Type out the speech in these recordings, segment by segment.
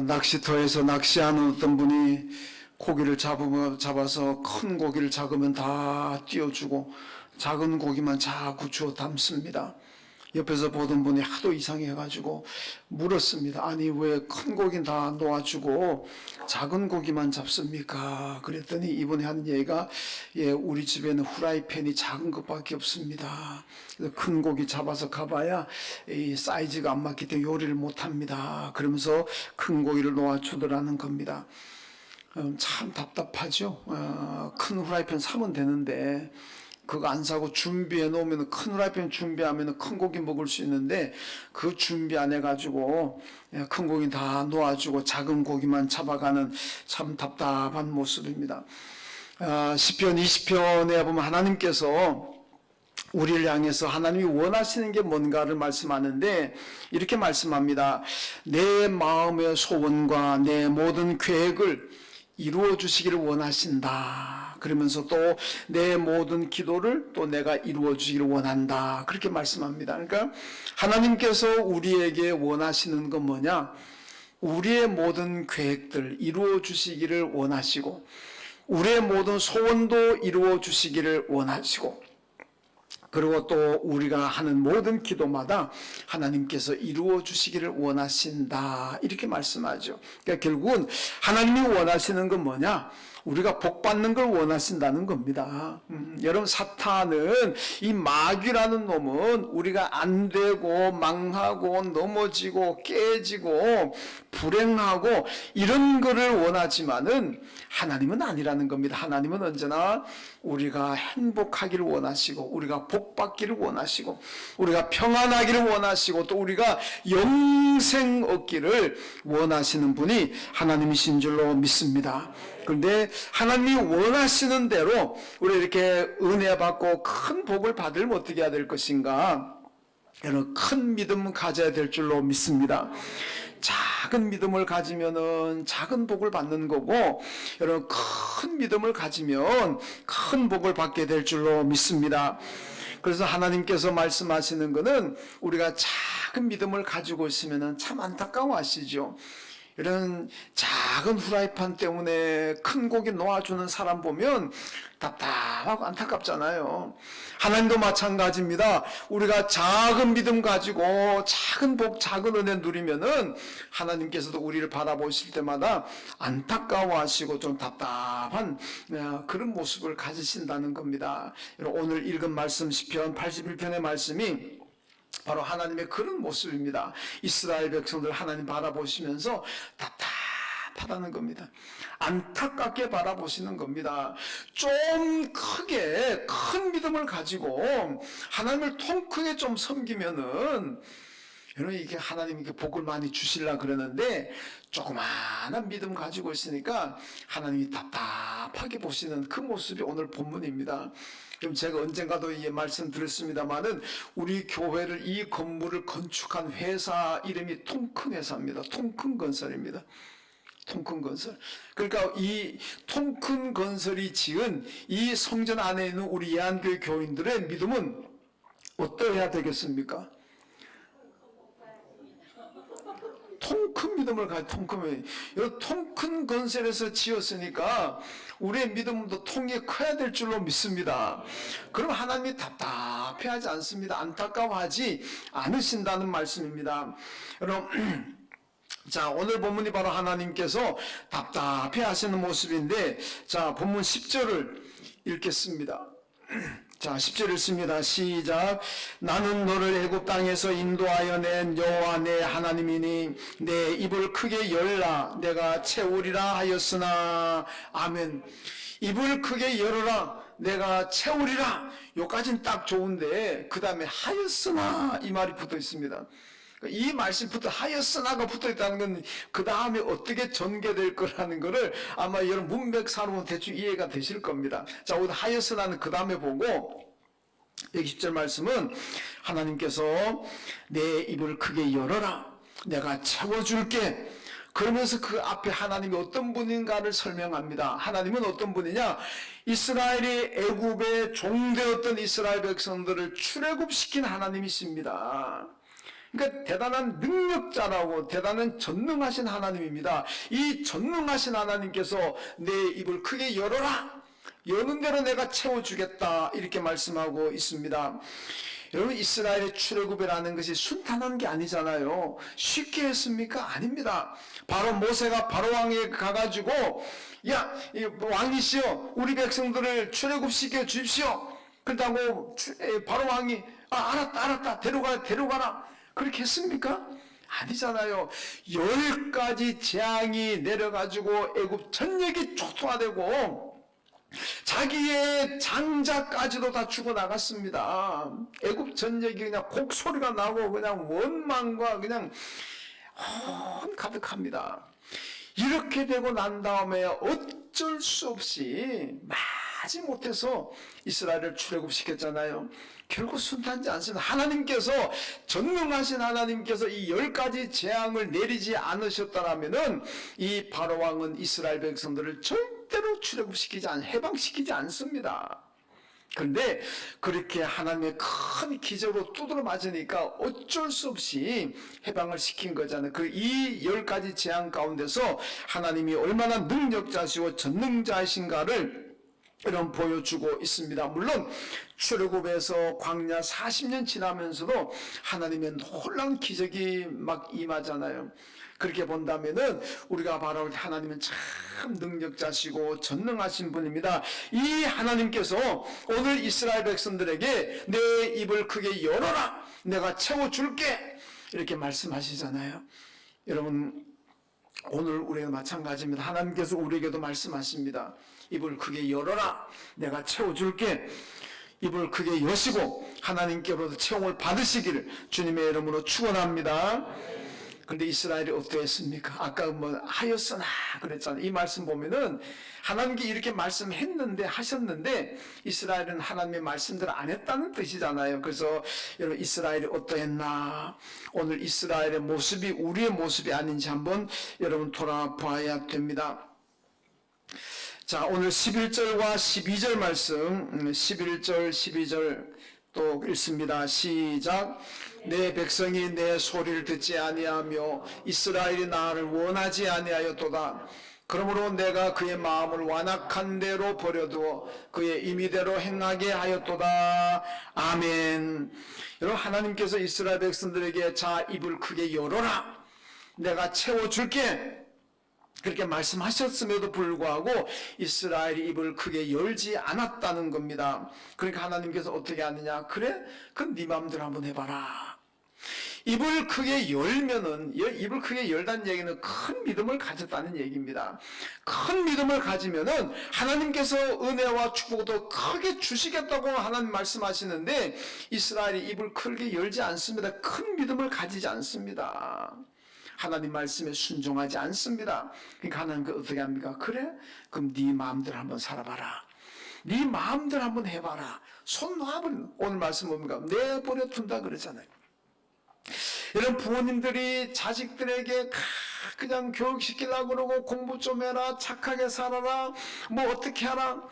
낚시터에서 낚시하는 어떤 분이 고기를 잡아서 큰 고기를 잡으면 다 띄워주고 작은 고기만 자꾸 주워 담습니다. 옆에서 보던 분이 하도 이상해가지고 물었습니다. 아니 왜 큰 고기는 다 놓아주고 작은 고기만 잡습니까? 그랬더니 이분이 한 얘기가 우리 집에는 후라이팬이 작은 것밖에 없습니다. 그래서 큰 고기 잡아서 가봐야 이 사이즈가 안 맞기 때문에 요리를 못합니다. 그러면서 큰 고기를 놓아주더라는 겁니다. 참 답답하죠. 큰 후라이팬 사면 되는데 그거 안 사고 준비해 놓으면 큰 후라이팬 준비하면 큰 고기 먹을 수 있는데 그 준비 안 해가지고 큰 고기 다 놓아주고 작은 고기만 잡아가는 참 답답한 모습입니다. 시편 20편에 보면 하나님께서 우리를 향해서 하나님이 원하시는 게 뭔가를 말씀하는데 이렇게 말씀합니다. 내 마음의 소원과 내 모든 계획을 이루어 주시기를 원하신다. 그러면서 또 내 모든 기도를 또 내가 이루어 주시기를 원한다. 그렇게 말씀합니다. 그러니까 하나님께서 우리에게 원하시는 건 뭐냐? 우리의 모든 계획들 이루어 주시기를 원하시고 우리의 모든 소원도 이루어 주시기를 원하시고 그리고 또 우리가 하는 모든 기도마다 하나님께서 이루어 주시기를 원하신다. 이렇게 말씀하죠. 그러니까 결국은 하나님이 원하시는 건 뭐냐? 우리가 복 받는 걸 원하신다는 겁니다. 여러분 사탄은 이 마귀라는 놈은 우리가 안 되고 망하고 넘어지고 깨지고 불행하고 이런 거를 원하지만은 하나님은 아니라는 겁니다. 하나님은 언제나 우리가 행복하기를 원하시고 우리가 복 받기를 원하시고 우리가 평안하기를 원하시고 또 우리가 영생 얻기를 원하시는 분이 하나님이신 줄로 믿습니다. 그런데 하나님이 원하시는 대로 우리 이렇게 은혜 받고 큰 복을 받으려면 어떻게 해야 될 것인가? 여러분 큰 믿음을 가져야 될 줄로 믿습니다. 작은 믿음을 가지면은 작은 복을 받는 거고 여러분 큰 믿음을 가지면 큰 복을 받게 될 줄로 믿습니다. 그래서 하나님께서 말씀하시는 것은 우리가 작은 믿음을 가지고 있으면은 참 안타까워하시죠. 이런 작은 후라이팬 때문에 큰 고기 놓아주는 사람 보면 답답하고 안타깝잖아요. 하나님도 마찬가지입니다. 우리가 작은 믿음 가지고 작은 복, 작은 은혜 누리면은 하나님께서도 우리를 바라보실 때마다 안타까워하시고 좀 답답한 그런 모습을 가지신다는 겁니다. 오늘 읽은 말씀 시편 81편의 말씀이 바로 하나님의 그런 모습입니다. 이스라엘 백성들 하나님 바라보시면서 답답하다는 겁니다. 안타깝게 바라보시는 겁니다. 좀 크게 큰 믿음을 가지고 하나님을 통크게 좀 섬기면은 여러분 이게 하나님께 복을 많이 주시려고 그러는데 조그마한 믿음 가지고 있으니까 하나님이 답답하게 보시는 그 모습이 오늘 본문입니다. 그럼 제가 언젠가도 이 말씀 드렸습니다만은 우리 교회를 이 건물을 건축한 회사 이름이 통큰 회사입니다. 통큰 건설입니다. 통큰 건설. 그러니까 이 통큰 건설이 지은 이 성전 안에 있는 우리 예한교회 교인들의 믿음은 어떠해야 되겠습니까? 통큰 믿음을 가지고 통큰 건설에서 지었으니까 우리의 믿음도 통이 커야 될 줄로 믿습니다. 그럼 하나님이 답답해하지 않습니다. 안타까워하지 않으신다는 말씀입니다. 여러분 자 오늘 본문이 바로 하나님께서 답답해하시는 모습인데 자 본문 10절을 읽겠습니다. 자 10절 읽습니다. 시작. 나는 너를 애굽 땅에서 인도하여 낸 여호와 내 하나님이니 내 입을 크게 열라 내가 채우리라 하였으나 아멘. 입을 크게 열어라 내가 채우리라 요까지는 딱 좋은데 그 다음에 하였으나 이 말이 붙어 있습니다. 이 말씀부터 하였으나가 붙어 있다는 건 그 다음에 어떻게 전개될 거라는 거를 아마 여러분 문맥상으로 대충 이해가 되실 겁니다. 자, 오늘 하였으나는 그 다음에 보고 여기 10절 말씀은 하나님께서 내 입을 크게 열어라 내가 채워줄게 그러면서 그 앞에 하나님이 어떤 분인가를 설명합니다. 하나님은 어떤 분이냐? 이스라엘이 애굽에 종되었던 이스라엘 백성들을 출애굽시킨 하나님이십니다. 그러니까 대단한 능력자라고 대단한 전능하신 하나님입니다. 이 전능하신 하나님께서 내 입을 크게 열어라. 여는 대로 내가 채워주겠다. 이렇게 말씀하고 있습니다. 여러분, 이스라엘의 출애굽이라는 것이 순탄한 게 아니잖아요. 쉽게 했습니까? 아닙니다. 바로 모세가 바로왕에 가가지고 야, 왕이시여, 우리 백성들을 출애굽시켜 주십시오. 그렇다고 바로왕이 알았다 데려가라 그렇게 했습니까? 아니잖아요. 10가지 재앙이 내려가지고 애굽 전역이 초토화되고 자기의 장자까지도 다 죽어나갔습니다. 애굽 전역이 그냥 곡소리가 나고 그냥 원망과 그냥 가득합니다. 이렇게 되고 난 다음에 어쩔 수 없이 마지못해서 이스라엘을 출애굽시켰잖아요. 결국 순탄지 않습니다. 하나님께서, 전능하신 하나님께서 이 10가지 재앙을 내리지 않으셨다라면은 이 바로왕은 이스라엘 백성들을 절대로 해방시키지 않습니다. 그런데 그렇게 하나님의 큰 기적으로 두드러 맞으니까 어쩔 수 없이 해방을 시킨 거잖아요. 이 10가지 재앙 가운데서 하나님이 얼마나 능력자시고 전능자이신가를 이런 보여주고 있습니다. 물론 출애굽에서 광야 40년 지나면서도 하나님의 놀라운 기적이 막 임하잖아요. 그렇게 본다면은 우리가 바라볼 때 하나님은 참 능력자시고 전능하신 분입니다. 이 하나님께서 오늘 이스라엘 백성들에게 내 입을 크게 열어라, 내가 채워줄게, 이렇게 말씀하시잖아요. 여러분, 오늘 우리가 마찬가지입니다. 하나님께서 우리에게도 말씀하십니다. 입을 크게 열어라, 내가 채워줄게. 입을 크게 여시고 하나님께로부터 채용을 받으시기를 주님의 이름으로 축원합니다. 근데 이스라엘이 어떠했습니까? 아까 하였으나 그랬잖아요. 이 말씀 보면은 하나님께 이렇게 하셨는데 이스라엘은 하나님의 말씀대로 안 했다는 뜻이잖아요. 그래서 여러분, 이스라엘이 어떠했나? 오늘 이스라엘의 모습이 우리의 모습이 아닌지 한번 여러분 돌아봐야 됩니다. 자, 오늘 11절과 12절 말씀, 11절, 12절 또 읽습니다. 시작. 내 백성이 내 소리를 듣지 아니하며 이스라엘이 나를 원하지 아니하였도다. 그러므로 내가 그의 마음을 완악한 대로 버려두어 그의 임의대로 행하게 하였도다. 아멘. 여러분, 하나님께서 이스라엘 백성들에게 자, 입을 크게 열어라, 내가 채워줄게, 그렇게 말씀하셨음에도 불구하고 이스라엘이 입을 크게 열지 않았다는 겁니다. 그러니까 하나님께서 어떻게 하느냐? 그래? 그럼 네 마음대로 한번 해봐라. 입을 크게 열면은, 입을 크게 열다는 얘기는 큰 믿음을 가졌다는 얘기입니다. 큰 믿음을 가지면은 하나님께서 은혜와 축복을 더 크게 주시겠다고 하나님 말씀하시는데 이스라엘이 입을 크게 열지 않습니다. 큰 믿음을 가지지 않습니다. 하나님 말씀에 순종하지 않습니다. 그러니까 하나님께서 어떻게 합니까? 그래? 그럼 네 마음대로 한번 살아봐라. 네 마음대로 한번 해봐라. 손 놔버려. 오늘 말씀 뭡니까? 내버려 둔다 그러잖아요. 이런 부모님들이 자식들에게 그냥 교육시키려고 그러고 공부 좀 해라, 착하게 살아라, 뭐 어떻게 하라.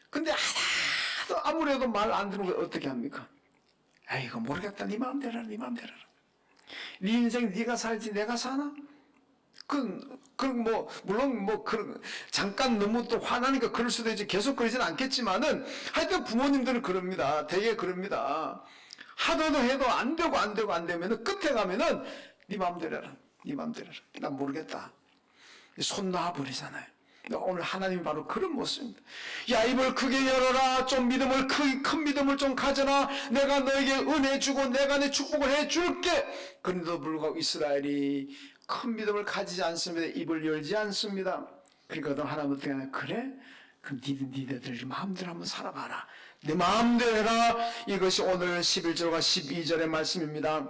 근데 하나도 아무래도 말 안 듣는 거 어떻게 합니까? 아이고 모르겠다. 네 마음대로 하라, 네 마음대로 하라. 네 인생 네가 살지 내가 사나? 물론 잠깐 너무 또 화나니까 그럴 수도 있지. 계속 그러진 않겠지만은 하여튼 부모님들은 그럽니다. 되게 그럽니다. 하도도 해도 안 되면은 끝에 가면은 네 마음대로 해라. 네 마음대로 해라. 난 모르겠다. 손 놔버리잖아요. 오늘 하나님이 바로 그런 모습입니다. 야, 입을 크게 열어라. 좀 믿음을 큰 믿음을 좀 가져라. 내가 너에게 은혜 주고 내가 내 축복을 해줄게. 그런데도 불구하고 이스라엘이 큰 믿음을 가지지 않습니다. 입을 열지 않습니다. 그러니까 하나님은 어떻게 하냐? 그래? 그럼 니네들 마음대로 한번 살아봐라. 내 마음대로 해라. 이것이 오늘 11절과 12절의 말씀입니다.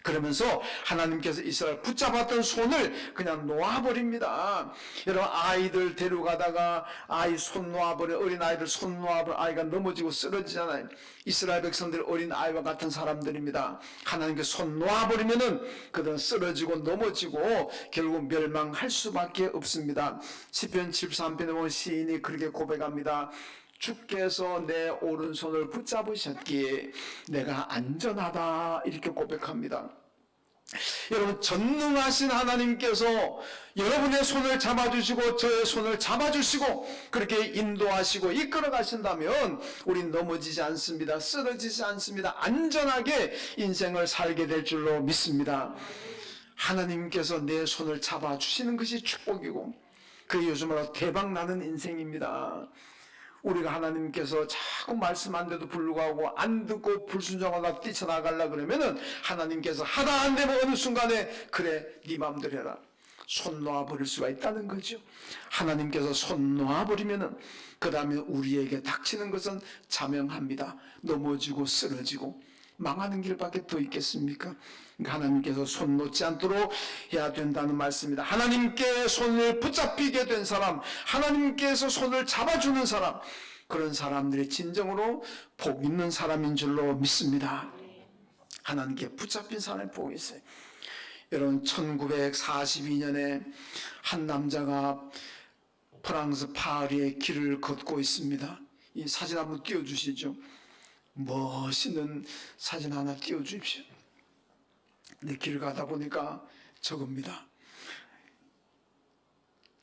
그러면서 하나님께서 이스라엘 붙잡았던 손을 그냥 놓아버립니다. 여러분, 아이들 데려가다가 아이 손 놓아버려, 어린 아이들 손 놓아버려, 아이가 넘어지고 쓰러지잖아요. 이스라엘 백성들 어린 아이와 같은 사람들입니다. 하나님께서 손 놓아버리면은 그들은 쓰러지고 넘어지고 결국 멸망할 수밖에 없습니다. 시편 73편에 보면 시인이 그렇게 고백합니다. 주께서 내 오른손을 붙잡으셨기에 내가 안전하다, 이렇게 고백합니다. 여러분, 전능하신 하나님께서 여러분의 손을 잡아주시고 저의 손을 잡아주시고 그렇게 인도하시고 이끌어 가신다면 우린 넘어지지 않습니다. 쓰러지지 않습니다. 안전하게 인생을 살게 될 줄로 믿습니다. 하나님께서 내 손을 잡아주시는 것이 축복이고 그게 요즘으로 대박나는 인생입니다. 우리가 하나님께서 자꾸 말씀 안 돼도 불구하고 안 듣고 불순종하다 뛰쳐나가려 그러면은 하나님께서 하다 안 되면 어느 순간에 그래 네 맘대로 해라 손 놓아버릴 수가 있다는 거죠. 하나님께서 손 놓아버리면은 그 다음에 우리에게 닥치는 것은 자명합니다. 넘어지고 쓰러지고 망하는 길밖에 더 있겠습니까? 그러니까 하나님께서 손 놓지 않도록 해야 된다는 말씀입니다. 하나님께 손을 붙잡히게 된 사람, 하나님께서 손을 잡아주는 사람, 그런 사람들이 진정으로 복 있는 사람인 줄로 믿습니다. 하나님께 붙잡힌 사람이 복이 있어요. 여러분, 1942년에 한 남자가 프랑스 파리의 길을 걷고 있습니다. 이 사진 한번 띄워주시죠. 멋있는 사진 하나 띄워주십시오. 내 길을 가다 보니까 저겁니다.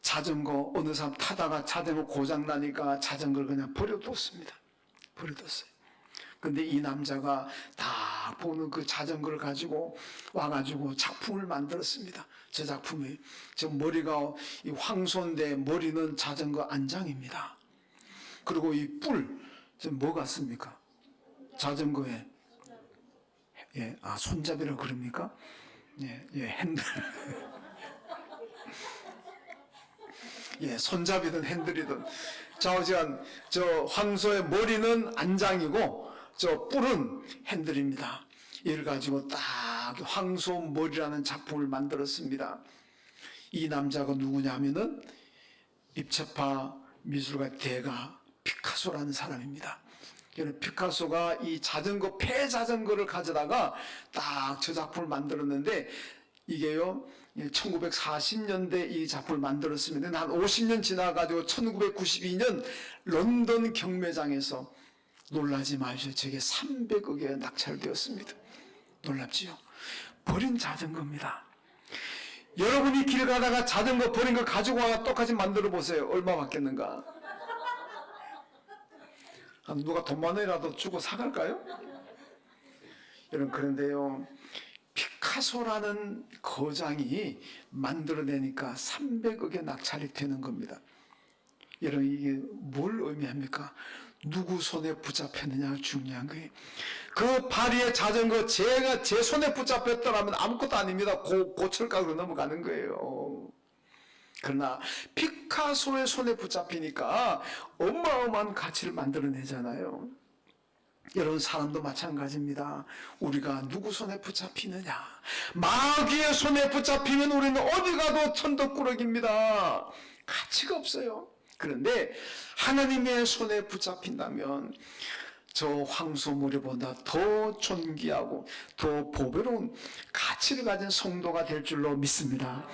자전거, 어느 사람 타다가 자전거 고장나니까 자전거를 그냥 버려뒀습니다. 버려뒀어요. 근데 이 남자가 다 보는 그 자전거를 가지고 와가지고 작품을 만들었습니다. 저 작품이, 저 머리가 이 황소인데 머리는 자전거 안장입니다. 그리고 이 뿔, 저 뭐 같습니까? 자전거에, 예, 아, 손잡이라고 그럽니까? 예, 예, 핸들. 예, 손잡이든 핸들이든. 좌우지간, 저 황소의 머리는 안장이고, 저 뿔은 핸들입니다. 이를 가지고 딱 황소 머리라는 작품을 만들었습니다. 이 남자가 누구냐면은 입체파 미술가 대가 피카소라는 사람입니다. 피카소가 이 자전거, 폐자전거를 가져다가 딱 저 작품을 만들었는데 이게요, 1940년대 이 작품을 만들었습니다. 한 50년 지나가지고 1992년 런던 경매장에서 놀라지 마십시오. 저게 300억에 낙찰되었습니다. 놀랍지요? 버린 자전거입니다. 여러분이 길 가다가 자전거 버린 거 가지고 와서 똑같이 만들어 보세요. 얼마 받겠는가? 누가 돈 만 원이라도 주고 사갈까요? 여러분, 그런데요, 피카소라는 거장이 만들어내니까 300억에 낙찰이 되는 겁니다. 여러분, 이게 뭘 의미합니까? 누구 손에 붙잡혔느냐가 중요한 거예요. 그 파리의 자전거 제가 제 손에 붙잡혔더라면 아무것도 아닙니다. 고철가루로 넘어가는 거예요. 그러나 피카소의 손에 붙잡히니까 어마어마한 가치를 만들어내잖아요. 여러분, 사람도 마찬가지입니다. 우리가 누구 손에 붙잡히느냐. 마귀의 손에 붙잡히면 우리는 어디 가도 천덕꾸러기입니다. 가치가 없어요. 그런데 하나님의 손에 붙잡힌다면 저 황소머리보다 더 존귀하고 더 보배로운 가치를 가진 성도가 될 줄로 믿습니다.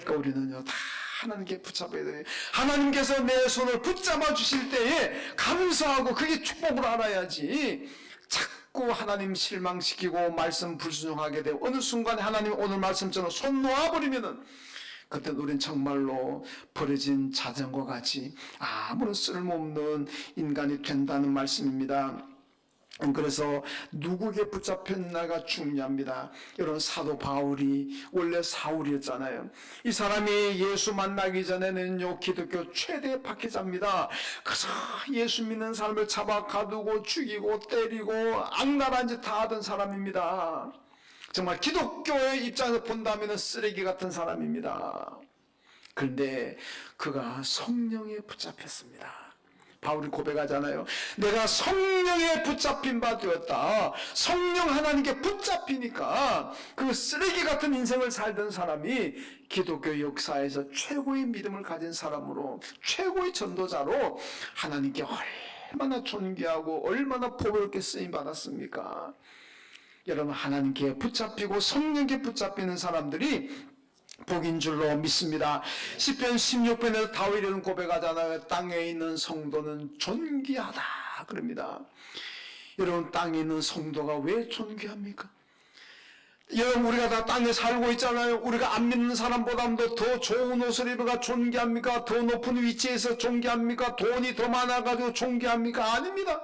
그러니까 우리는요, 다 하나님께 붙잡아야 돼요. 하나님께서 내 손을 붙잡아 주실 때에 감사하고 그게 축복을 알아야지 자꾸 하나님 실망시키고 말씀 불순종하게 되고 어느 순간에 하나님 오늘 말씀처럼 손 놓아버리면은 그때 우린 정말로 버려진 자전거 같이 아무런 쓸모없는 인간이 된다는 말씀입니다. 그래서 누구에게 붙잡혔나가 중요합니다. 여러분, 사도 바울이 원래 사울이었잖아요. 이 사람이 예수 만나기 전에는요, 기독교 최대 박해자입니다. 그래서 예수 믿는 사람을 잡아 가두고 죽이고 때리고 악랄한 짓 다 하던 사람입니다. 정말 기독교의 입장에서 본다면 쓰레기 같은 사람입니다. 그런데 그가 성령에 붙잡혔습니다. 바울이 고백하잖아요. 내가 성령에 붙잡힌 바 되었다. 성령 하나님께 붙잡히니까 그 쓰레기 같은 인생을 살던 사람이 기독교 역사에서 최고의 믿음을 가진 사람으로, 최고의 전도자로 하나님께 얼마나 존귀하고 얼마나 보배롭게 쓰임 받았습니까? 여러분, 하나님께 붙잡히고 성령께 붙잡히는 사람들이 복인 줄로 믿습니다. 시편 16편에서 다윗이 이런 고백하잖아요. 땅에 있는 성도는 존귀하다 그럽니다. 여러분, 땅에 있는 성도가 왜 존귀합니까? 여러분, 우리가 다 땅에 살고 있잖아요. 우리가 안 믿는 사람보다도 더 좋은 옷을 입어가 존귀합니까? 더 높은 위치에서 존귀합니까? 돈이 더 많아가지고 존귀합니까? 아닙니다.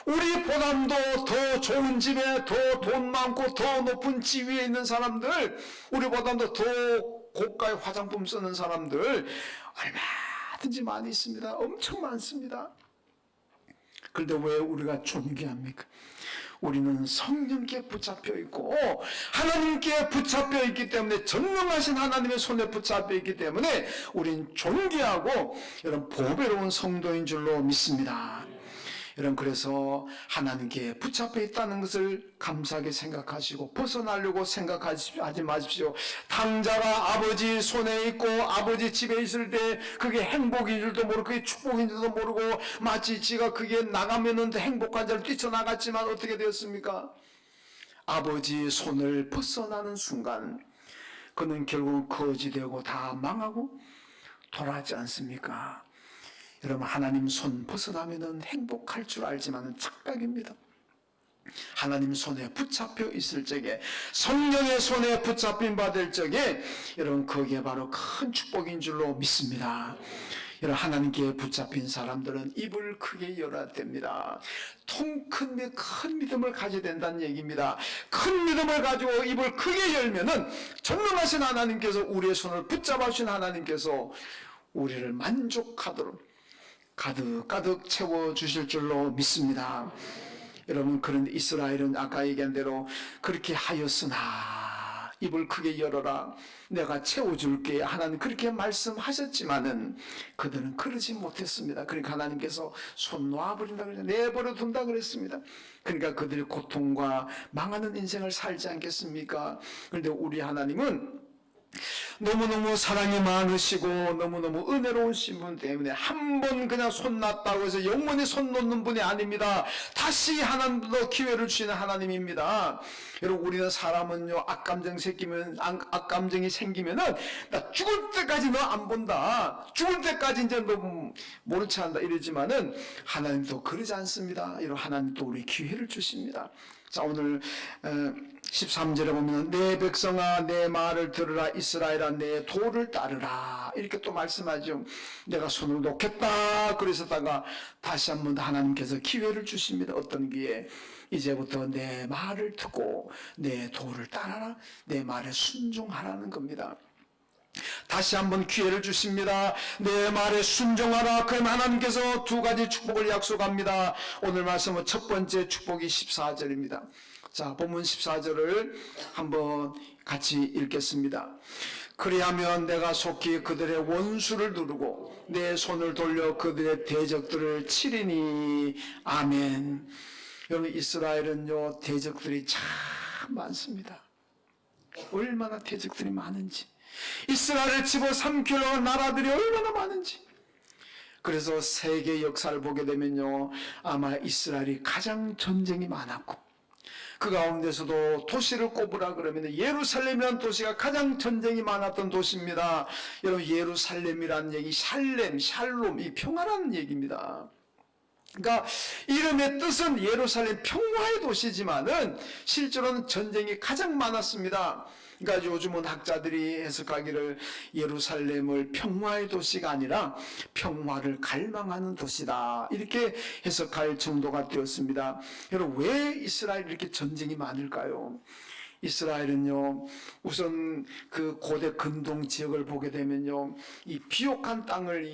우리보다도 더 좋은 집에 더 돈 많고 더 높은 지위에 있는 사람들, 우리보다도 더 고가의 화장품 쓰는 사람들 얼마든지 많이 있습니다. 엄청 많습니다. 그런데 왜 우리가 존귀합니까? 우리는 성령께 붙잡혀 있고 하나님께 붙잡혀 있기 때문에, 전능하신 하나님의 손에 붙잡혀 있기 때문에 우리는 존귀하고 여러분 보배로운 성도인 줄로 믿습니다. 여러분, 그래서 하나님께 붙잡혀 있다는 것을 감사하게 생각하시고 벗어나려고 생각하지 마십시오. 당자가 아버지 손에 있고 아버지 집에 있을 때 그게 행복인 줄도 모르고 그게 축복인 줄도 모르고, 마치 지가 그게 나가면은 행복한 자를 뛰쳐나갔지만 어떻게 되었습니까? 아버지의 손을 벗어나는 순간 그는 결국 거지되고 다 망하고 돌아가지 않습니까? 여러분, 하나님 손 벗어나면은 행복할 줄 알지만은 착각입니다. 하나님 손에 붙잡혀 있을 적에, 성령의 손에 붙잡힌 바 될 적에 여러분, 그게 바로 큰 축복인 줄로 믿습니다. 여러분, 하나님께 붙잡힌 사람들은 입을 크게 열어야 됩니다. 큰 믿음을 가져야 된다는 얘기입니다. 큰 믿음을 가지고 입을 크게 열면은 전능하신 하나님께서, 우리의 손을 붙잡아 주신 하나님께서 우리를 만족하도록 가득가득 채워주실 줄로 믿습니다. 여러분, 그런데 이스라엘은 아까 얘기한 대로 그렇게 하였으나 입을 크게 열어라, 내가 채워줄게, 하나님 그렇게 말씀하셨지만은 그들은 그러지 못했습니다. 그러니까 하나님께서 손 놔버린다 그랬죠. 내버려 둔다 그랬습니다. 그러니까 그들이 고통과 망하는 인생을 살지 않겠습니까? 그런데 우리 하나님은 너무너무 사랑이 많으시고 너무너무 은혜로우신 분 때문에 한 번 그냥 손 놨다고 해서 영원히 손 놓는 분이 아닙니다. 다시 하나님도 기회를 주시는 하나님입니다. 여러분, 우리는 사람은요, 악감정이 생기면은 나 죽을 때까지 너 안 본다, 죽을 때까지 이제 너 모른 체 한다 이러지만은 하나님도 그러지 않습니다. 여러분, 하나님도 우리 기회를 주십니다. 자, 오늘 13절에 보면 내 백성아 내 말을 들으라, 이스라엘아 내 도를 따르라, 이렇게 또 말씀하죠. 내가 손을 놓겠다 그러셨다가 다시 한번 하나님께서 기회를 주십니다. 어떤 기회? 이제부터 내 말을 듣고 내 도를 따라라, 내 말에 순종하라는 겁니다. 다시 한번 기회를 주십니다. 내 말에 순종하라. 그럼 하나님께서 두 가지 축복을 약속합니다. 오늘 말씀은 첫 번째 축복이 14절입니다. 자, 본문 14절을 한번 같이 읽겠습니다. 그리하면 내가 속히 그들의 원수를 누르고 내 손을 돌려 그들의 대적들을 치리니. 아멘. 여러분, 이스라엘은요, 대적들이 참 많습니다. 얼마나 대적들이 많은지, 이스라엘을 집어삼키려는 나라들이 얼마나 많은지. 그래서 세계 역사를 보게 되면요, 아마 이스라엘이 가장 전쟁이 많았고, 그 가운데서도 도시를 꼽으라 그러면 예루살렘이라는 도시가 가장 전쟁이 많았던 도시입니다. 여러분, 예루살렘이라는 얘기, 샬롬, 이 평화라는 얘기입니다. 그러니까 이름의 뜻은 예루살렘 평화의 도시지만은 실제로는 전쟁이 가장 많았습니다. 그러니까 요즘은 학자들이 해석하기를 예루살렘을 평화의 도시가 아니라 평화를 갈망하는 도시다, 이렇게 해석할 정도가 되었습니다. 여러분, 왜 이스라엘이 이렇게 전쟁이 많을까요? 이스라엘은요, 우선 그 고대 근동 지역을 보게 되면요, 이 비옥한 땅을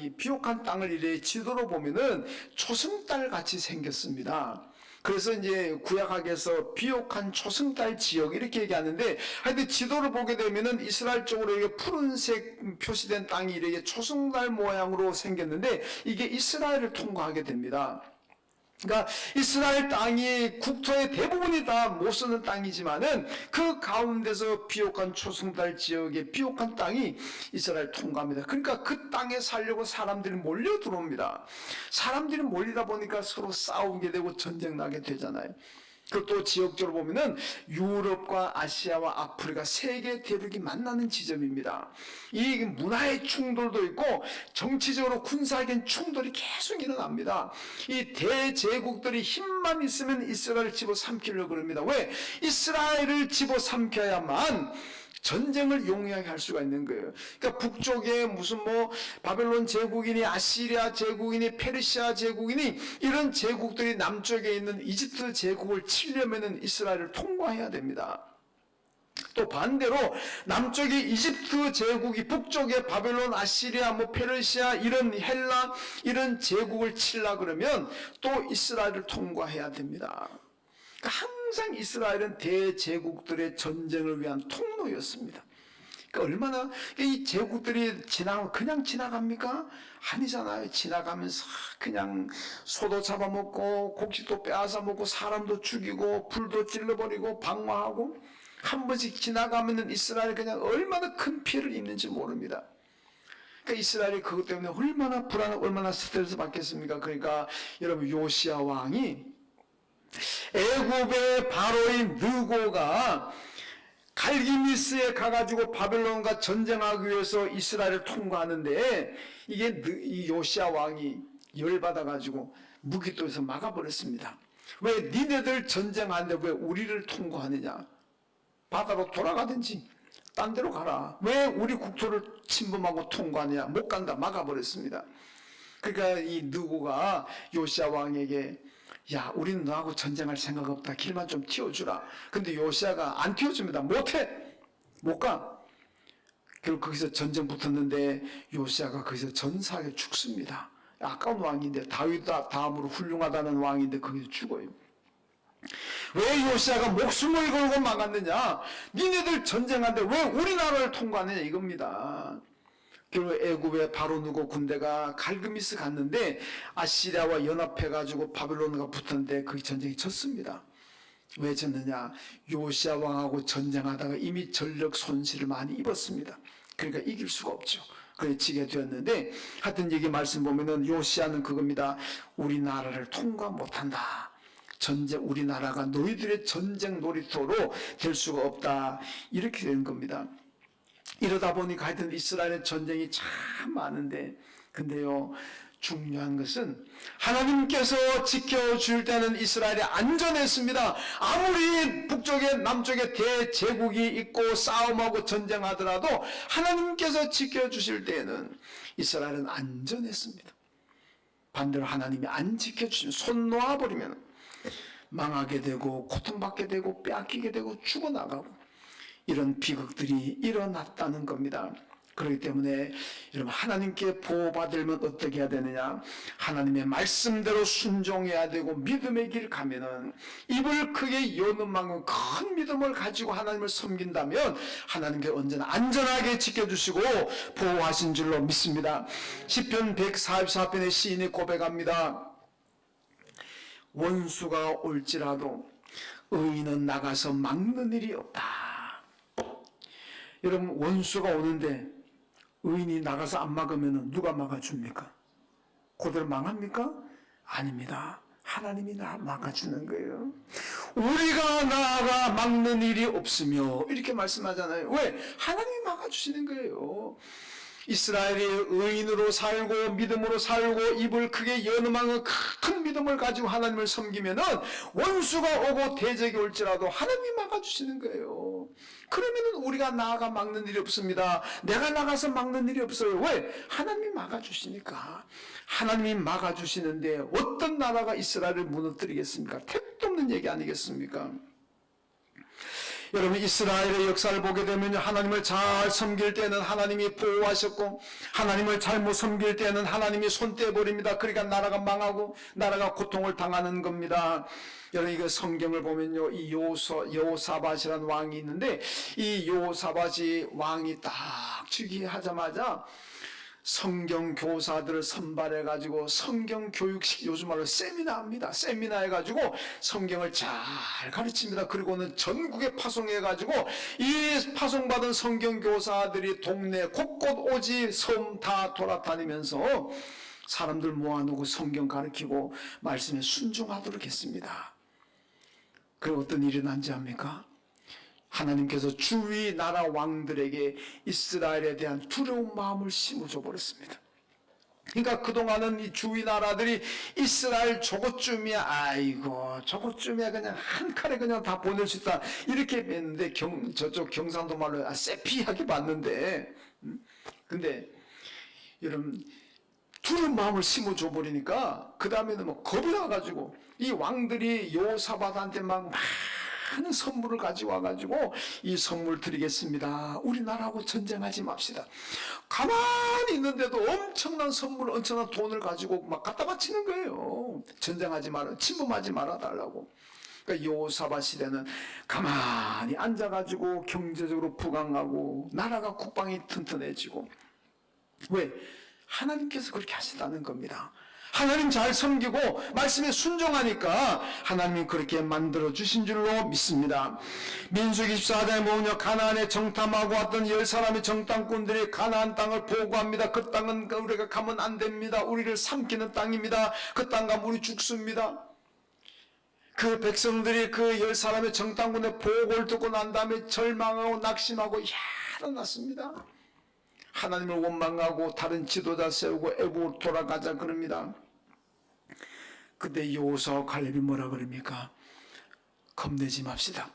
이래 지도로 보면은 초승달 같이 생겼습니다. 그래서 이제 구약학에서 비옥한 초승달 지역 이렇게 얘기하는데, 하여튼 지도를 보게 되면은 이스라엘 쪽으로 이게 푸른색 표시된 땅이 이렇게 초승달 모양으로 생겼는데, 이게 이스라엘을 통과하게 됩니다. 그러니까 이스라엘 땅이 국토의 대부분이 다 못 쓰는 땅이지만은 그 가운데서 비옥한 초승달 지역의 비옥한 땅이 이스라엘 통과합니다. 그러니까 그 땅에 살려고 사람들이 몰려 들어옵니다. 사람들이 몰리다 보니까 서로 싸우게 되고 전쟁 나게 되잖아요. 그것도 지역적으로 보면은 유럽과 아시아와 아프리카 세 개 대륙이 만나는 지점입니다. 이 문화의 충돌도 있고 정치적으로 군사적인 충돌이 계속 일어납니다. 이 대제국들이 힘만 있으면 이스라엘을 집어삼키려고 그럽니다. 왜? 이스라엘을 집어삼켜야만 전쟁을 용이하게 할 수가 있는 거예요. 그러니까 북쪽에 무슨 바벨론 제국이니 아시리아 제국이니 페르시아 제국이니 이런 제국들이 남쪽에 있는 이집트 제국을 치려면은 이스라엘을 통과해야 됩니다. 또 반대로 남쪽에 이집트 제국이 북쪽에 바벨론, 아시리아, 페르시아 이런 헬라 이런 제국을 치려 그러면 또 이스라엘을 통과해야 됩니다. 항상 이스라엘은 대제국들의 전쟁을 위한 통로였습니다. 그러니까 얼마나 이 제국들이 그냥 지나갑니까? 아니잖아요. 지나가면서 그냥 소도 잡아먹고 곡식도 빼앗아 먹고 사람도 죽이고 불도 찔러버리고 방화하고 한 번씩 지나가면은 이스라엘이 그냥 얼마나 큰 피해를 입는지 모릅니다. 그러니까 이스라엘이 그것 때문에 얼마나 불안하고 얼마나 스트레스 받겠습니까? 그러니까 여러분 요시야 왕이 애굽의 바로인 느고가 갈기미스에 가가지고 바벨론과 전쟁하기 위해서 이스라엘을 통과하는데 이게 이 요시야 왕이 열받아가지고 무기토에서 막아버렸습니다. 왜 니네들 전쟁하는데 왜 우리를 통과하느냐? 바다로 돌아가든지 딴 데로 가라. 왜 우리 국토를 침범하고 통과하느냐? 못 간다. 막아버렸습니다. 그러니까 이 느고가 요시야 왕에게 야, 우리는 너하고 전쟁할 생각 없다. 길만 좀 틔워주라. 근데 요시야가 안 틔워줍니다. 못해. 못 가. 결국 거기서 전쟁 붙었는데 요시야가 거기서 전사하게 죽습니다. 아까운 왕인데 다윗 다음으로 훌륭하다는 왕인데 거기서 죽어요. 왜 요시야가 목숨을 걸고 막았느냐? 니네들 전쟁하는데 왜 우리나라를 통과하느냐 이겁니다. 결국 애굽의 바로 느고 군대가 갈그미스 갔는데 아시리아와 연합해가지고 바벨론과 붙었는데 그 전쟁이 졌습니다. 왜 졌느냐? 요시야 왕하고 전쟁하다가 이미 전력 손실을 많이 입었습니다. 그러니까 이길 수가 없죠. 그래 지게 되었는데 하여튼 여기 말씀 보면은 요시야는 그겁니다. 우리나라를 통과 못한다. 우리나라가 너희들의 전쟁 놀이터로 될 수가 없다. 이렇게 되는 겁니다. 이러다 보니까 하여튼 이스라엘의 전쟁이 참 많은데 근데요 중요한 것은 하나님께서 지켜줄 때는 이스라엘이 안전했습니다. 아무리 북쪽에 남쪽에 대제국이 있고 싸움하고 전쟁하더라도 하나님께서 지켜주실 때에는 이스라엘은 안전했습니다. 반대로 하나님이 안 지켜주시면 손 놓아버리면 망하게 되고 고통받게 되고 빼앗기게 되고 죽어나가고 이런 비극들이 일어났다는 겁니다. 그렇기 때문에 여러분 하나님께 보호받으려면 어떻게 해야 되느냐? 하나님의 말씀대로 순종해야 되고 믿음의 길 가면은 입을 크게 여는 만큼 큰 믿음을 가지고 하나님을 섬긴다면 하나님께 언제나 안전하게 지켜주시고 보호하신 줄로 믿습니다. 시편 144편의 시인이 고백합니다. 원수가 올지라도 의인은 나가서 막는 일이 없다. 여러분 원수가 오는데 의인이 나가서 안 막으면 누가 막아줍니까? 그대로 망합니까? 아닙니다. 하나님이 막아주는 거예요. 우리가 나아가 막는 일이 없으며 이렇게 말씀하잖아요. 왜? 하나님이 막아주시는 거예요. 이스라엘이 의인으로 살고 믿음으로 살고 입을 크게 여는 큰 믿음을 가지고 하나님을 섬기면은 원수가 오고 대적이 올지라도 하나님이 막아주시는 거예요. 그러면은 우리가 나아가 막는 일이 없습니다. 내가 나가서 막는 일이 없어요. 왜? 하나님이 막아주시니까. 하나님이 막아주시는데 어떤 나라가 이스라엘을 무너뜨리겠습니까? 택도 없는 얘기 아니겠습니까? 여러분 이스라엘의 역사를 보게 되면 하나님을 잘 섬길 때는 하나님이 보호하셨고 하나님을 잘못 섬길 때는 하나님이 손 떼버립니다. 그러니까 나라가 망하고 나라가 고통을 당하는 겁니다. 여러분 이거 성경을 보면요 이 여호사밧이라는 왕이 있는데 이 여호사밧이 왕이 딱 즉위하자마자 성경 교사들을 선발해가지고 성경 교육식 요즘 말로 세미나 합니다. 세미나 해가지고 성경을 잘 가르칩니다. 그리고는 전국에 파송해가지고 이 파송받은 성경 교사들이 동네 곳곳 오지 섬 다 돌아다니면서 사람들 모아놓고 성경 가르치고 말씀에 순종하도록 했습니다. 그리고 어떤 일이 난지 압니까? 하나님께서 주위 나라 왕들에게 이스라엘에 대한 두려운 마음을 심어줘 버렸습니다. 그러니까 그동안은 이 주위 나라들이 이스라엘 저것쯤이야, 아이고 저것쯤이야, 그냥 한 칼에 그냥 다 보낼 수 있다, 이렇게 했는데 저쪽 경상도 말로 세피하게 봤는데, 근데 여러분 두려운 마음을 심어줘 버리니까 그 다음에는 뭐 겁이 나가지고 이 왕들이 여호사밧한테 막 많은 선물을 가지고 와가지고, 이 선물 드리겠습니다, 우리나라하고 전쟁하지 맙시다. 가만히 있는데도 엄청난 선물, 엄청난 돈을 가지고 막 갖다 바치는 거예요. 전쟁하지 마라, 침범하지 말아달라고. 그러니까 여호사밧 시대는 가만히 앉아가지고 경제적으로 부강하고 나라가 국방이 튼튼해지고. 왜? 하나님께서 그렇게 하시다는 겁니다. 하나님 잘 섬기고 말씀에 순종하니까 하나님이 그렇게 만들어 주신 줄로 믿습니다. 민수기 14장에 보면 가나안에 정탐하고 왔던 10사람의 정탐꾼들이 가나안 땅을 보고합니다. 그 땅은 우리가 가면 안 됩니다. 우리를 삼키는 땅입니다. 그 땅 가면 우리 죽습니다. 그 백성들이 그 10사람의 정탐꾼의 보고를 듣고 난 다음에 절망하고 낙심하고 야단났습니다. 하나님을 원망하고 다른 지도자 세우고 애국으로 돌아가자 그럽니다. 그때 여호수아와 갈렙이 뭐라 그럽니까? 겁내지 맙시다.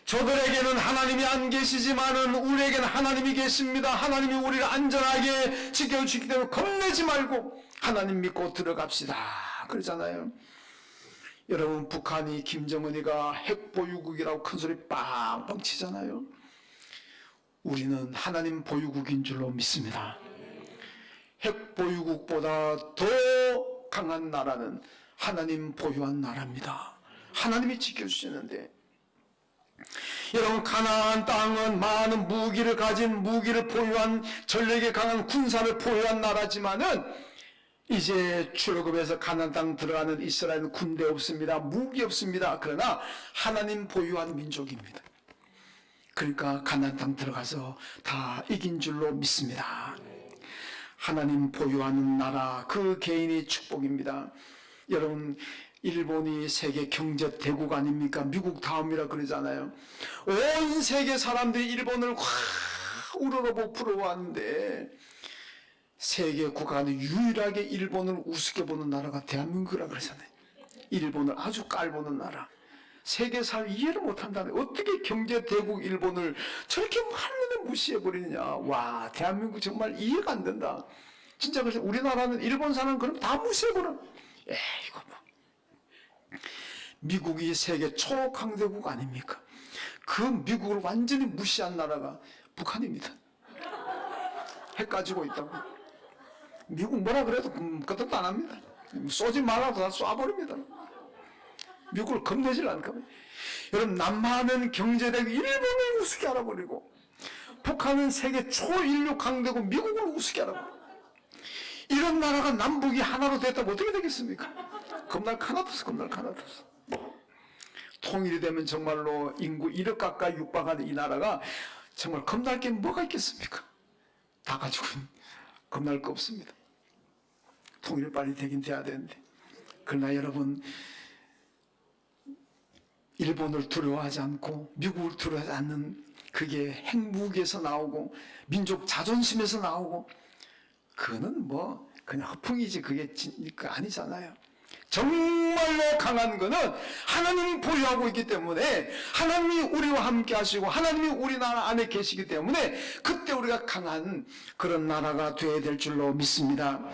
저들에게는 하나님이 안 계시지만은 우리에게는 하나님이 계십니다. 하나님이 우리를 안전하게 지켜주시기 때문에 겁내지 말고 하나님 믿고 들어갑시다 그러잖아요. 여러분, 북한이 김정은이가 핵보유국이라고 큰소리 빵빵 치잖아요. 우리는 하나님 보유국인 줄로 믿습니다. 핵보유국보다 더 강한 나라는 하나님 보유한 나라입니다. 하나님이 지켜주시는데, 여러분, 가나안 땅은 많은 무기를 가진, 무기를 보유한, 전력에 강한 군사를 보유한 나라지만은 이제 출애굽에서 가나안 땅 들어가는 이스라엘은 군대 없습니다. 무기 없습니다. 그러나 하나님 보유한 민족입니다. 그러니까 가나안 땅 들어가서 다 이긴 줄로 믿습니다. 하나님 보유하는 나라, 그 개인이 축복입니다. 여러분, 일본이 세계 경제 대국 아닙니까? 미국 다음이라 그러잖아요. 온 세계 사람들이 일본을 우러러보고 부러워하는데, 세계 국가는 유일하게 일본을 우습게 보는 나라가 대한민국이라 그러잖아요. 일본을 아주 깔보는 나라. 세계 사회 이해를 못한다네. 어떻게 경제 대국 일본을 저렇게 한눈에 무시해버리느냐. 와, 대한민국 정말 이해가 안 된다. 진짜. 그래서 우리나라는 일본 사람 그럼 다 무시해버려. 이거 뭐. 미국이 세계 초강대국 아닙니까? 그 미국을 완전히 무시한 나라가 북한입니다. 핵 가지고 있다고. 미국 뭐라 그래도 끄떡도 안 합니다. 쏘지 말라도 다 쏴버립니다. 미국을 겁내질 않을까. 여러분, 남한은 경제대국 일본을 우습게 알아버리고, 북한은 세계 초인류 강대국 미국을 우습게 알아버리고, 이런 나라가 남북이 하나로 됐다면 어떻게 되겠습니까? 겁날 하나도 없어. 통일이 되면 정말로 인구 1억 가까이 육박하는 이 나라가 정말 겁날 게 뭐가 있겠습니까? 다 가지고는 겁날 거 없습니다. 통일이 빨리 되긴 돼야 되는데. 그러나 여러분, 일본을 두려워하지 않고 미국을 두려워하지 않는, 그게 핵무기에서 나오고 민족 자존심에서 나오고, 그거는 뭐 그냥 허풍이지 그게 아니잖아요. 정말로 강한 거는 하나님이 보유하고 있기 때문에, 하나님이 우리와 함께 하시고 하나님이 우리나라 안에 계시기 때문에 그때 우리가 강한 그런 나라가 되어야 될 줄로 믿습니다.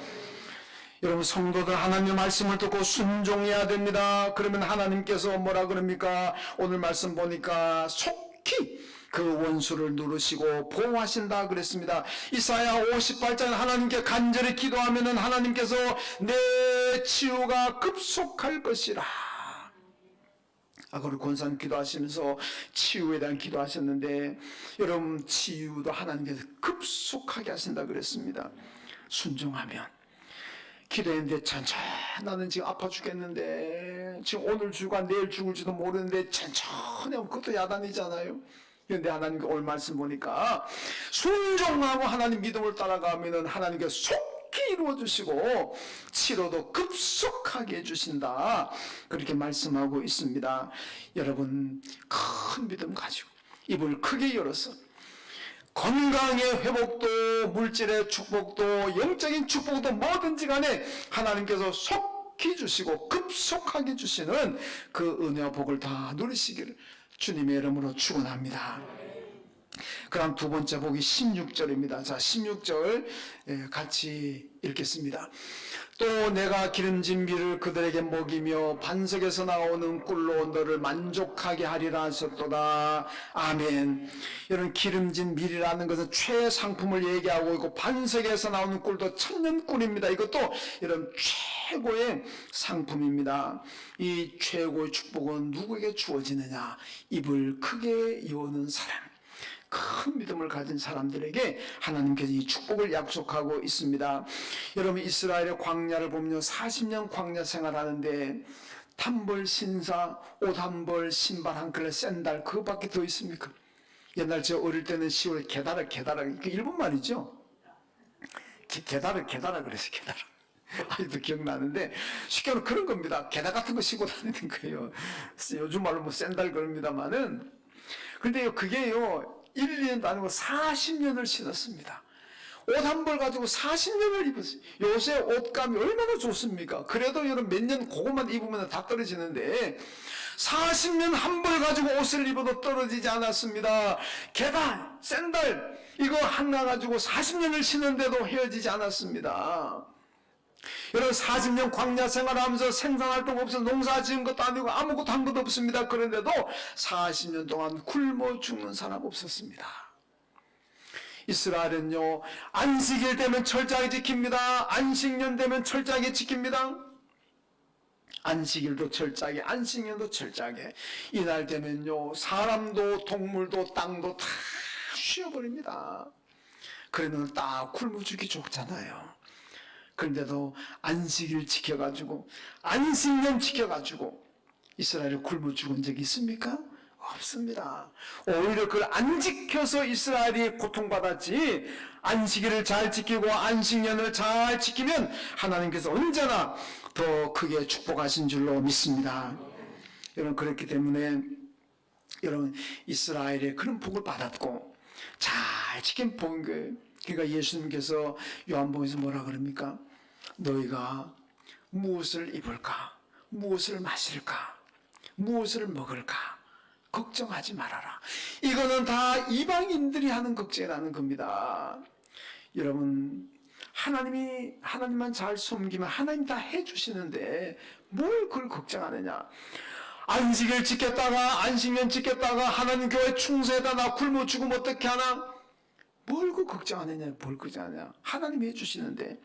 여러분, 성도들 하나님의 말씀을 듣고 순종해야 됩니다. 그러면 하나님께서 뭐라 그럽니까? 오늘 말씀 보니까 속히 그 원수를 누르시고 보호하신다 그랬습니다. 이사야 58장 하나님께 간절히 기도하면은 하나님께서 내 치유가 급속할 것이라. 아까 우리 권사님 기도하시면서 치유에 대한 기도하셨는데, 여러분, 치유도 하나님께서 급속하게 하신다 그랬습니다. 순종하면. 기도했는데 천천히, 나는 지금 아파 죽겠는데, 지금 오늘 죽아 내일 죽을지도 모르는데 천천히 하면 그것도 야단이잖아요. 그런데 하나님께 오늘 말씀 보니까 순종하고 하나님 믿음을 따라가면은 하나님께서 속히 이루어 주시고 치료도 급속하게 해주신다, 그렇게 말씀하고 있습니다. 여러분, 큰 믿음 가지고 입을 크게 열어서 건강의 회복도, 물질의 축복도, 영적인 축복도 뭐든지 간에 하나님께서 속히 주시고 급속하게 주시는 그 은혜와 복을 다 누리시기를 주님의 이름으로 축원합니다. 그럼 두 번째 복이 16절입니다. 자, 16절 같이 읽겠습니다. 또 내가 기름진 밀을 그들에게 먹이며 반석에서 나오는 꿀로 너를 만족하게 하리라 하셨도다. 아멘. 이런 기름진 밀이라는 것은 최상품을 얘기하고 있고, 반석에서 나오는 꿀도 천년꿀입니다. 이것도 이런 최고의 상품입니다. 이 최고의 축복은 누구에게 주어지느냐? 입을 크게 여는 사람, 큰 믿음을 가진 사람들에게 하나님께서 이 축복을 약속하고 있습니다. 여러분, 이스라엘의 광야를 보면요, 40년 광야 생활하는데 단벌 신사, 옷 한 벌, 신발 한 켤레, 샌들, 그거밖에 더 있습니까? 옛날 저 어릴 때는 10월 게다라, 그 일본 말이죠. 게다라 그래서 게다라. 아직도 기억나는데, 쉽게 말하면 그런 겁니다. 게다 같은 거 신고 다니는 거예요. 요즘 말로 뭐 샌들 그럽니다만은. 근데요, 그게요, 1, 2년도 아니고 40년을 신었습니다. 옷 한 벌 가지고 40년을 입었어요. 요새 옷감이 얼마나 좋습니까? 그래도 여러분 몇 년 그것만 입으면 다 떨어지는데 40년 한 벌 가지고 옷을 입어도 떨어지지 않았습니다. 게다, 샌들 이거 하나 가지고 40년을 신는데도 헤어지지 않았습니다. 여러분, 40년 광야 생활하면서 생산활동 없어서 농사 지은 것도 아니고 아무것도 한 것도 없습니다. 그런데도 40년 동안 굶어 죽는 사람 없었습니다. 이스라엘은요, 안식일 되면 철저하게 지킵니다. 안식년 되면 철저하게 지킵니다. 안식일도 철저하게, 안식년도 철저하게. 이날 되면요, 사람도 동물도 땅도 다 쉬어버립니다. 그러면 딱 굶어 죽기 좋잖아요. 그런데도 안식일 지켜가지고, 안식년 지켜가지고 이스라엘이 굶어 죽은 적이 있습니까? 없습니다. 오히려 그걸 안 지켜서 이스라엘이 고통받았지, 안식일을 잘 지키고 안식년을 잘 지키면 하나님께서 언제나 더 크게 축복하신 줄로 믿습니다. 여러분, 그렇기 때문에 여러분, 이스라엘의 그런 복을 받았고 잘 지킨 복인 거예요. 그러니까 예수님께서 요한복음에서 뭐라 그럽니까? 너희가 무엇을 입을까? 무엇을 마실까? 무엇을 먹을까? 걱정하지 말아라. 이거는 다 이방인들이 하는 걱정이라는 겁니다. 여러분, 하나님만 잘 섬기면 하나님 다 해주시는데 뭘 그걸 걱정하느냐? 안식일 지켰다가, 안식년 지켰다가 하나님 교회 충성에다 나 굶어 죽으면 어떻게 하나? 뭘 그 걱정하느냐? 뭘 걱정하냐? 하나님이 해주시는데.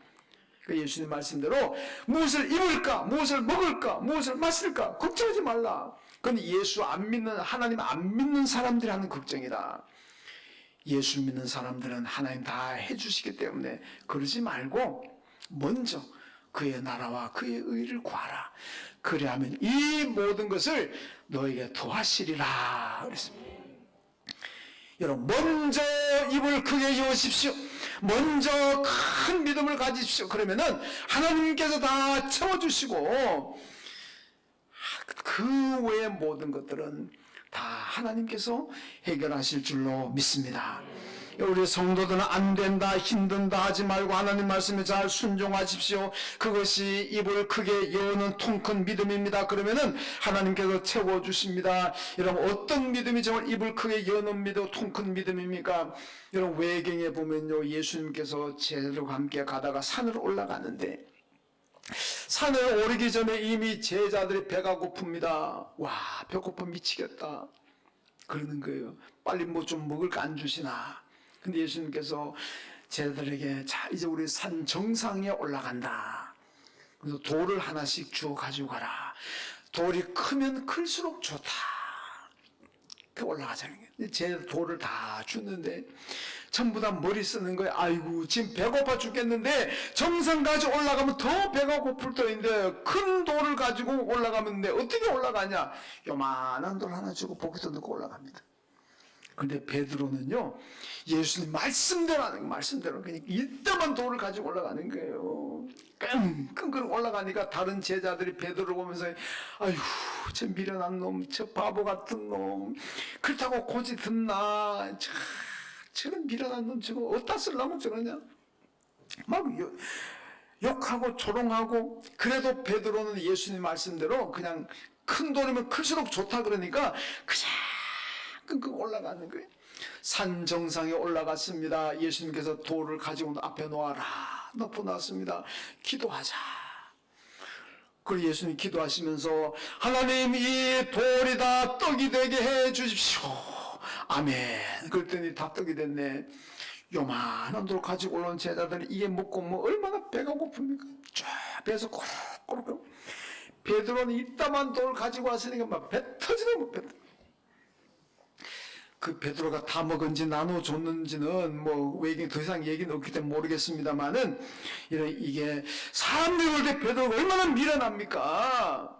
그러니까 예수님 말씀대로 무엇을 입을까? 무엇을 먹을까? 무엇을 마실까? 걱정하지 말라. 그건 예수 안 믿는, 하나님 안 믿는 사람들이 하는 걱정이다. 예수 믿는 사람들은 하나님 다 해주시기 때문에 그러지 말고 먼저 그의 나라와 그의 의를 구하라. 그래야면 이 모든 것을 너에게 도하시리라 그랬습니다. 여러분, 먼저 입을 크게 여십시오. 먼저 큰 믿음을 가지십시오. 그러면은 하나님께서 다 채워주시고 그 외의 모든 것들은 다 하나님께서 해결하실 줄로 믿습니다. 우리 성도들은 안 된다, 힘든다 하지 말고 하나님 말씀에 잘 순종하십시오. 그것이 입을 크게 여는 통 큰 믿음입니다. 그러면은 하나님께서 채워주십니다. 여러분, 어떤 믿음이 정말 입을 크게 여는 믿음, 통 큰 믿음입니까? 여러분, 외경에 보면요, 예수님께서 제자들과 함께 가다가 산을 올라가는데 산을 오르기 전에 이미 제자들이 배가 고픕니다. 와, 배고파 미치겠다 그러는 거예요. 빨리 뭐 좀 먹을 거 안 주시나. 근데 예수님께서 제자들에게, 자, 이제 우리 산 정상에 올라간다. 그래서 돌을 하나씩 주워 가지고 가라. 돌이 크면 클수록 좋다. 그 올라가자는 거예요. 제 돌을 다 줬는데 전부 다 머리 쓰는 거예요. 아이고, 지금 배고파 죽겠는데 정상까지 올라가면 더 배가 고플 터인데 큰 돌을 가지고 올라가면 어떻게 올라가냐? 요만한 돌 하나 주고 복에도 넣고 올라갑니다. 근데 베드로는요, 예수님 말씀대로 하는 거예요. 말씀대로. 그러니까 이따만 돌을 가지고 올라가는 거예요. 끙끙 올라가니까 다른 제자들이 베드로를 보면서 아휴, 저 미련한 놈, 저 바보 같은 놈, 그렇다고 고지 듣나, 저런 미련한 놈 저거 어디다 쓰려고 저러냐, 막 욕하고 조롱하고. 그래도 베드로는 예수님 말씀대로 그냥 큰 돌이면 클수록 좋다 그러니까 그냥 끙끙 올라가는 거예요. 산 정상에 올라갔습니다. 예수님께서 돌을 가지고 앞에 놓아라 놓고 나왔습니다. 기도하자. 그리고 예수님 기도하시면서 하나님, 이 돌이 다 떡이 되게 해 주십시오. 아멘. 그랬더니 다 떡이 됐네. 요만한 돌 가지고 올라온 제자들이 이게 먹고 뭐 얼마나 배가 고픕니까? 쫙 배에서 꼬르륵. 베드로는 이따만 돌 가지고 왔으니까 막 배 터지는 뭐 배. 그 베드로가 다 먹은지 나눠줬는지는 뭐 외계 더 이상 얘기는 없기 때문에 모르겠습니다만은, 이게 사람들이 볼 때 베드로가 얼마나 미련합니까?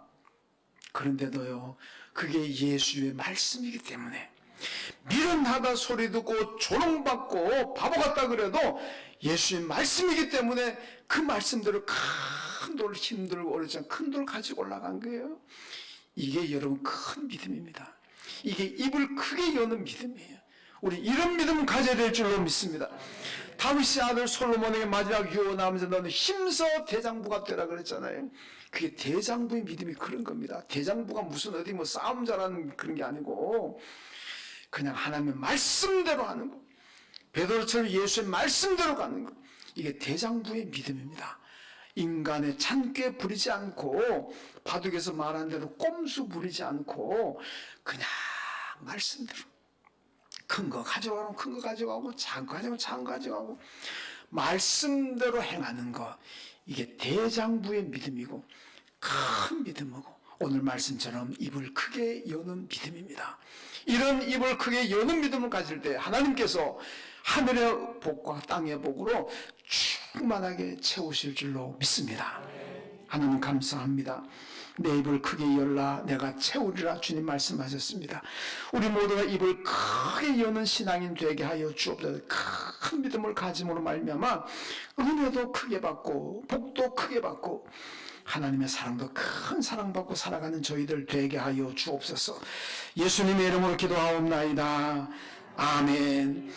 그런데도요, 그게 예수의 말씀이기 때문에 미련하다 소리 듣고 조롱받고 바보 같다 그래도 예수의 말씀이기 때문에 그 말씀대로 큰 돌 힘들고 어렵지만 큰 돌 가지고 올라간 거예요. 이게 여러분 큰 믿음입니다. 이게 입을 크게 여는 믿음이에요. 우리 이런 믿음을 가져야 될 줄로 믿습니다. 다윗의 아들 솔로몬에게 마지막 유언하면서 너는 힘써 대장부가 되라 그랬잖아요. 그게 대장부의 믿음이 그런 겁니다. 대장부가 무슨 어디 뭐 싸움 잘하는 그런 게 아니고 그냥 하나님의 말씀대로 하는 거. 베드로처럼 예수의 말씀대로 가는 거. 이게 대장부의 믿음입니다. 인간의 찬꾀 부리지 않고 바둑에서 말한 대로 꼼수 부리지 않고 그냥 말씀대로 큰 거 가져가면 큰 거 가져가고 작은 거 가져가면 작은 거 가져가고 말씀대로 행하는 거. 이게 대장부의 믿음이고 큰 믿음이고 오늘 말씀처럼 입을 크게 여는 믿음입니다. 이런 입을 크게 여는 믿음을 가질 때 하나님께서 하늘의 복과 땅의 복으로 충만하게 채우실 줄로 믿습니다. 하나님 감사합니다. 내 입을 크게 열라 내가 채우리라 주님 말씀하셨습니다. 우리 모두가 입을 크게 여는 신앙인 되게 하여 주옵소서. 큰 믿음을 가짐으로 말미암아 은혜도 크게 받고 복도 크게 받고 하나님의 사랑도 큰 사랑받고 살아가는 저희들 되게 하여 주옵소서. 예수님의 이름으로 기도하옵나이다. 아멘.